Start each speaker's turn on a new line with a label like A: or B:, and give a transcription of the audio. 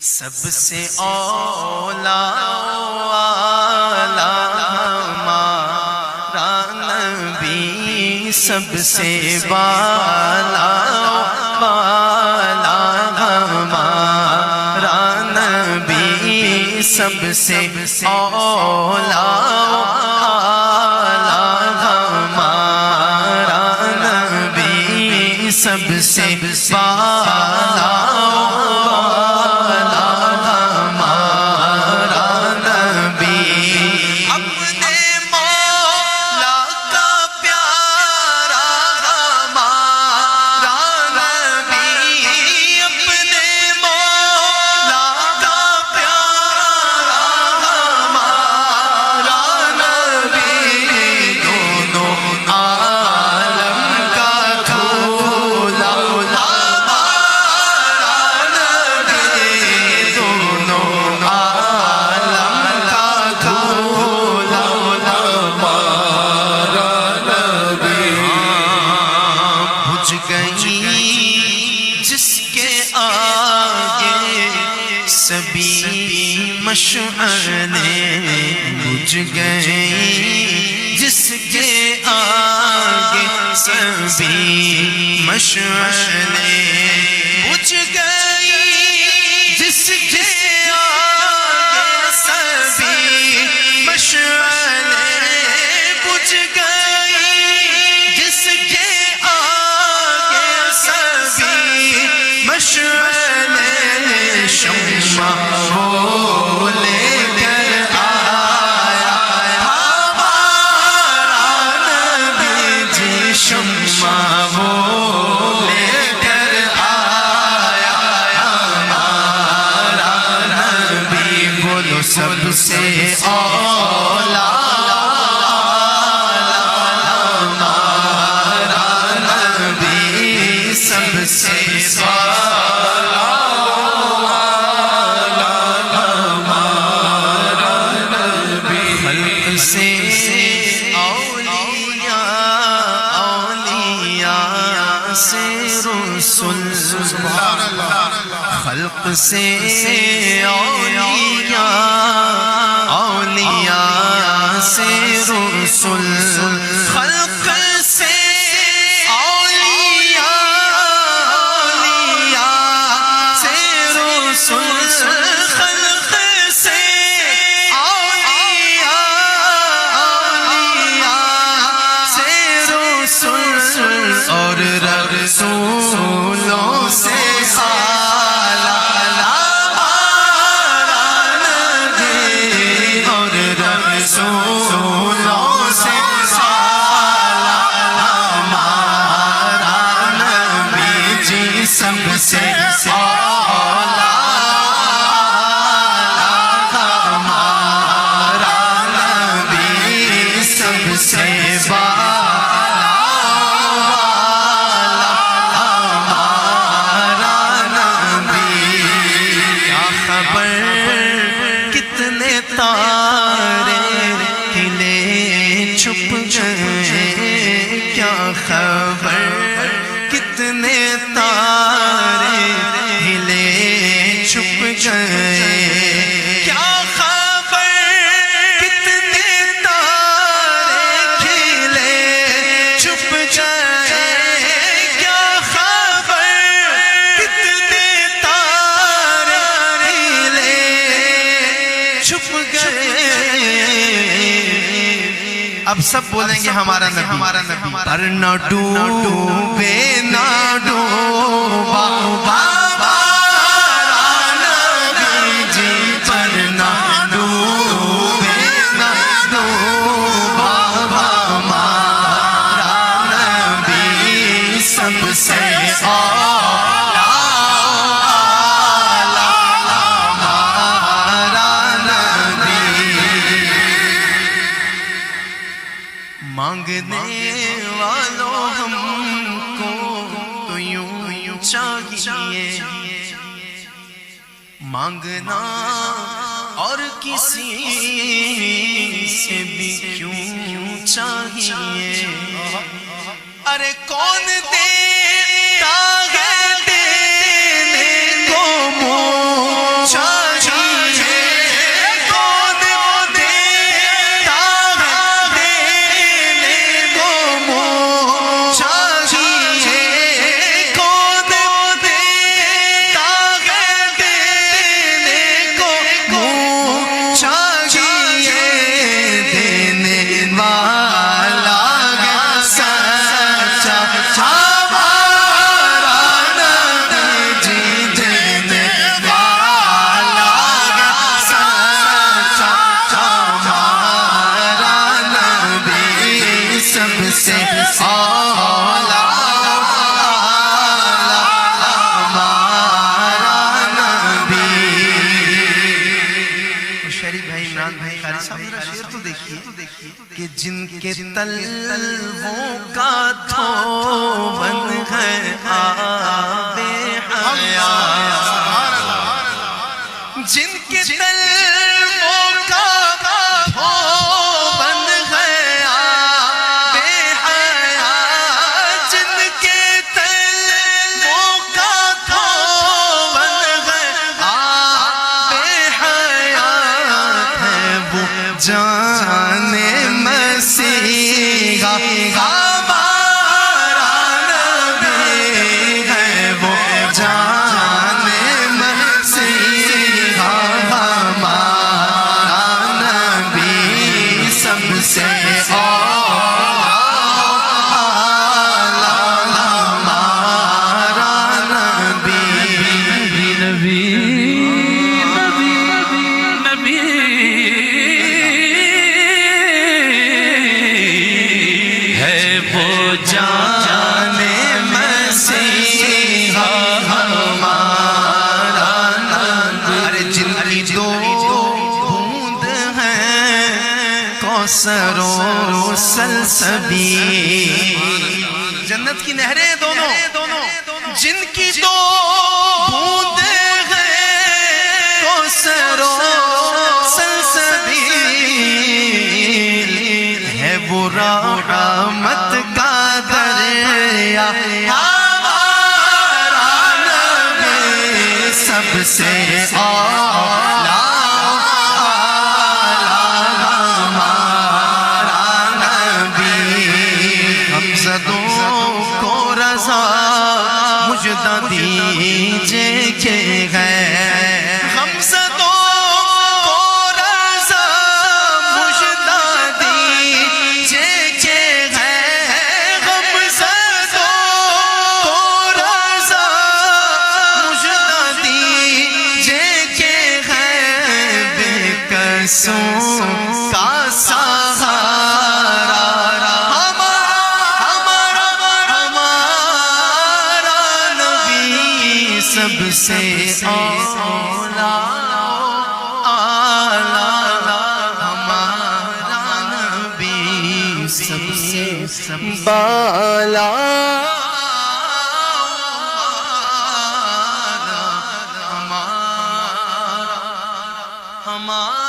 A: سب سے اولا والا ہمارا نبی، سب سے بالا والا ہمارا نبی، سب سے اولا والا ہمارا نبی، سب سے بالا سبھی مشعلیں بجھ گئی، جس کے آگے سبھی مشعلیں بجھ گئی، جس کے آگے سبھی مشعلیں بجھ گئی، جس کے آگے سبھی مشعلیں شمع وہ لے کر آیا ہمارا نبی جی، شمع وہ لے کر آیا ہمارا نبی، بولو سب سے اولا ہمارا نبی، سب سے خلق سے اولیاء، اولیاء سے رسل، خلق سے اولیاء، اولیاء سے رسل، خلق سے اولیاء، اولیاء سے رسل، اور رسولوں سے سب سے اولا ہمارا نبی، سب سے بالا ہمارا نبی، کیا خبر کتنے تارے کھلے چھپ گئے، کیا خبر کتنے تارے ہلے چھپ گئے، کیا خبر کتنے تارے کھلے چھپ گئے، کیا خبر کتنے تارے ہلے چھپ گئے۔ اب سب بولیں گے ہمارا نبی، ہمارا نبی، پر نہ ڈوبے نہ ڈوبا ہمارا نبی جی، پر نہ ڈوبے نہ ڈوبا ہمارا نبی، سب سے اولا ہمارا نبی، مانگنے والوں ہم کو تو یوں چاہیے، مانگنا اور کسی سے بھی کیوں چاہیے، ارے کون دیتا ہے دینے کو منہ کہ جن کے تلووں کا دھون ہے آب حیات، جن کے تلووں کا دھون ہے آب حیات، جن کے تلووں کا دھون ہے آب حیات، ہے وہ جان مسیحا ہمارا نبی، ہے وہ جان مسیحا ہمارا نبی، سب سے اعلیٰ ہمارا نبی،
B: نبی نبی نبی ہے وہ
A: جان مسیحا ہمارا نبی، ارے جن کی دو بوند ہیں کوثر و سلسبیل، جنت کی نہریں دونوں، جن کی دو بوند ہیں کوثر و سلسبیل، ہے وہ رحمت کا دریا ہمارا نبی، سب سے اعلیٰ ہمارا نبی، ہم زدوں کو رضا مجدہ دیجے کہ ہے، ہم زدوں کو رضا مجدہ دیجے کہ ہے، ہم زدوں کو رضا مجدہ دیجے کہ ہے، بے کسوں کا سہارا ہمارا نبی، سب سے اعلیٰ ہمارا نبی، سب سے بالا ہمارا